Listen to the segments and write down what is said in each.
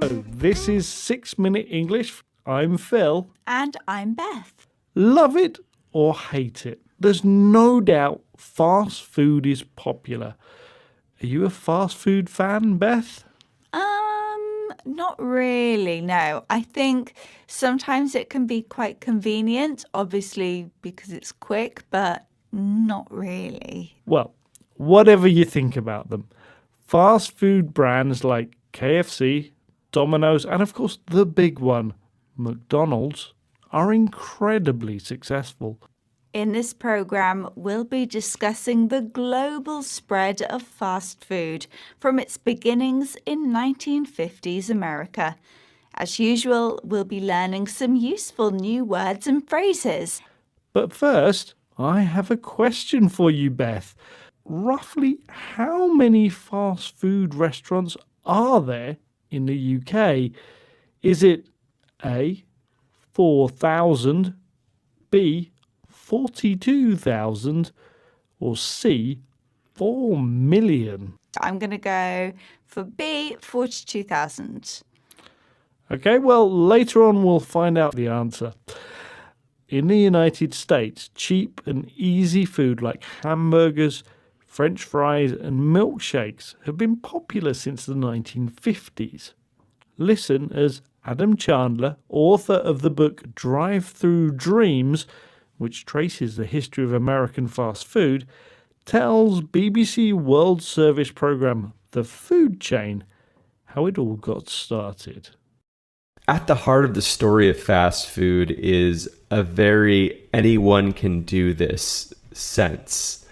This is 6 Minute English. I'm Phil. And I'm Beth. Love it or hate it, there's no doubt fast food is popular. Are you a fast food fan, Beth? Not really, no. I think sometimes it can be quite convenient, obviously because it's quick, but not really. Well, whatever you think about them, fast food brands like KFC, Domino's, and of course the big one, McDonald's, are incredibly successful. In this program, we'll be discussing the global spread of fast food from its beginnings in 1950s America. As usual, we'll be learning some useful new words and phrases. But first, I have a question for you, Beth. Roughly how many fast food restaurants are there in the UK? Is it A, 4,000, B, 42,000, or C, 4 million? I'm going to go for B, 42,000. Okay, well, later on we'll find out the answer. In the United States, cheap and easy food like hamburgers, French fries, and milkshakes have been popular since the 1950s. Listen as Adam Chandler, author of the book Drive-Thru Dreams, which traces the history of American fast food, tells BBC World Service programme The Food Chain how it all got started. At the heart of the story of fast food is a very anyone can do this sense.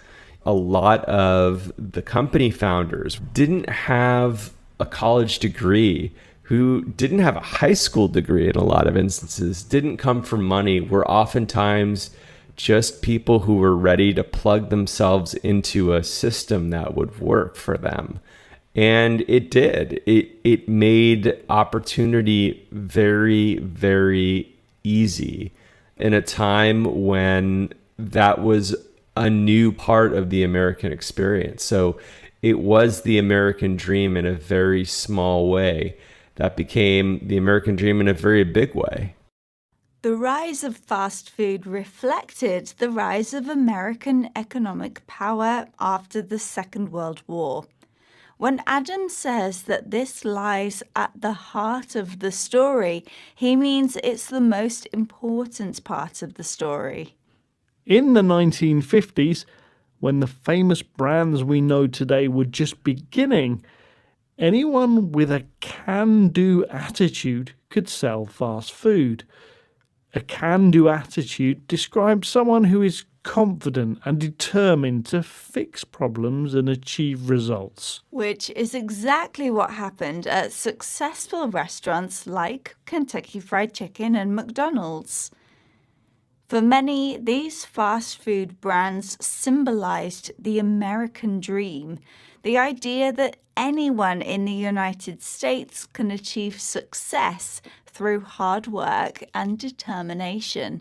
A lot of the company founders didn't have a college degree, who didn't have a high school degree in a lot of instances, didn't come from money, were oftentimes just people who were ready to plug themselves into a system that would work for them. And it did. It made opportunity very, very easy in a time when that was a new part of the American experience. So it was the American dream in a very small way that became the American dream in a very big way. The rise of fast food reflected the rise of American economic power after the Second World War. When Adam says that this lies at the heart of the story, he means it's the most important part of the story. In the 1950s, when the famous brands we know today were just beginning, anyone with a can-do attitude could sell fast food. A can-do attitude describes someone who is confident and determined to fix problems and achieve results. Which is exactly what happened at successful restaurants like Kentucky Fried Chicken and McDonald's. For many, these fast food brands symbolized the American dream, the idea that anyone in the United States can achieve success through hard work and determination.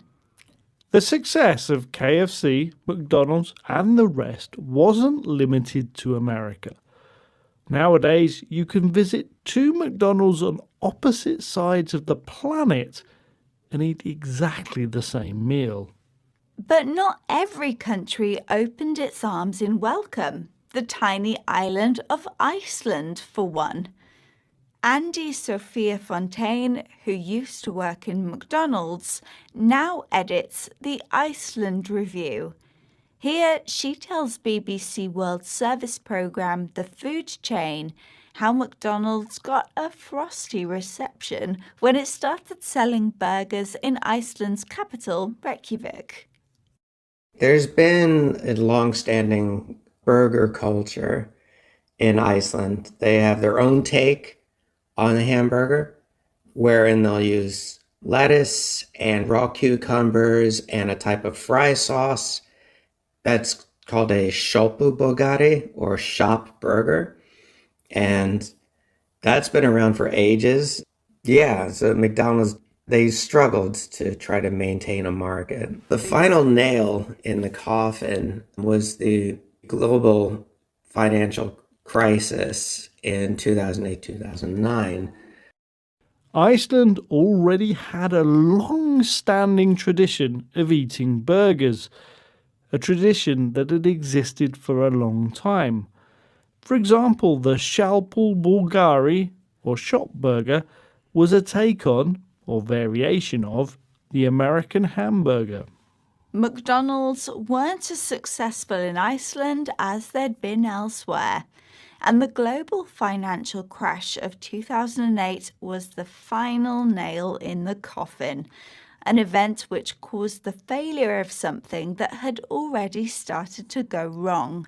The success of KFC, McDonald's, and the rest wasn't limited to America. Nowadays, you can visit two McDonald's on opposite sides of the planet and eat exactly the same meal. But not every country opened its arms in welcome. The tiny island of Iceland, for one. Andy Sophia Fontaine, who used to work in McDonald's, now edits the Iceland Review. Here she tells BBC World Service programme The Food Chain how McDonald's got a frosty reception when it started selling burgers in Iceland's capital, Reykjavik. There's been a long-standing burger culture in Iceland. They have their own take on the hamburger, wherein they'll use lettuce and raw cucumbers and a type of fry sauce that's called a sjoppubogari or shop burger. And that's been around for ages. Yeah, so McDonald's, they struggled to try to maintain a market. The final nail in the coffin was the global financial crisis in 2008, 2009. Iceland already had a long-standing tradition of eating burgers, a tradition that had existed for a long time. For example, the Shálpul Bulgari, or shop burger, was a take on, or variation of, the American hamburger. McDonald's weren't as successful in Iceland as they'd been elsewhere, and the global financial crash of 2008 was the final nail in the coffin, an event which caused the failure of something that had already started to go wrong.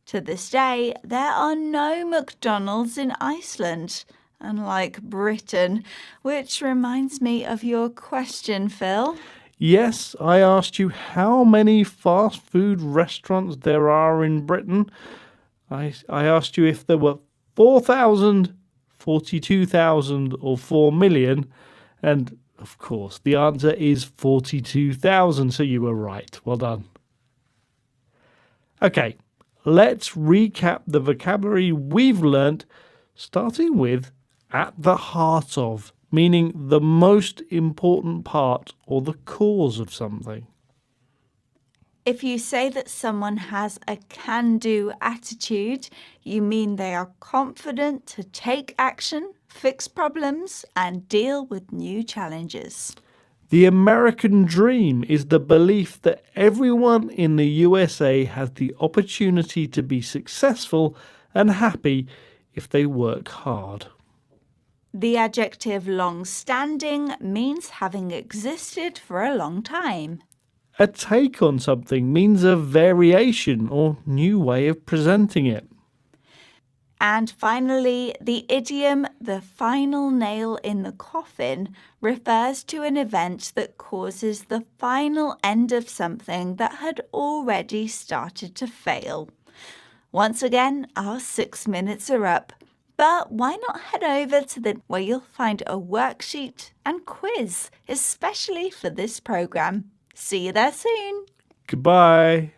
To this day, there are no McDonald's in Iceland, unlike Britain, which reminds me of your question, Phil. Yes, I asked you how many fast food restaurants there are in Britain. I asked you if there were 4,000, 42,000 or 4 million. And, of course, the answer is 42,000, so you were right. Well done. Okay, let's recap the vocabulary we've learnt, starting with at the heart of, meaning the most important part or the cause of something. If you say that someone has a can-do attitude, you mean they are confident to take action, fix problems, and deal with new challenges. The American dream is the belief that everyone in the USA has the opportunity to be successful and happy if they work hard. The adjective long-standing means having existed for a long time. A take on something means a variation or new way of presenting it. And finally, the idiom, the final nail in the coffin, refers to an event that causes the final end of something that had already started to fail. Once again, our 6 minutes are up, but why not head over to where you'll find a worksheet and quiz, especially for this program. See you there soon. Goodbye.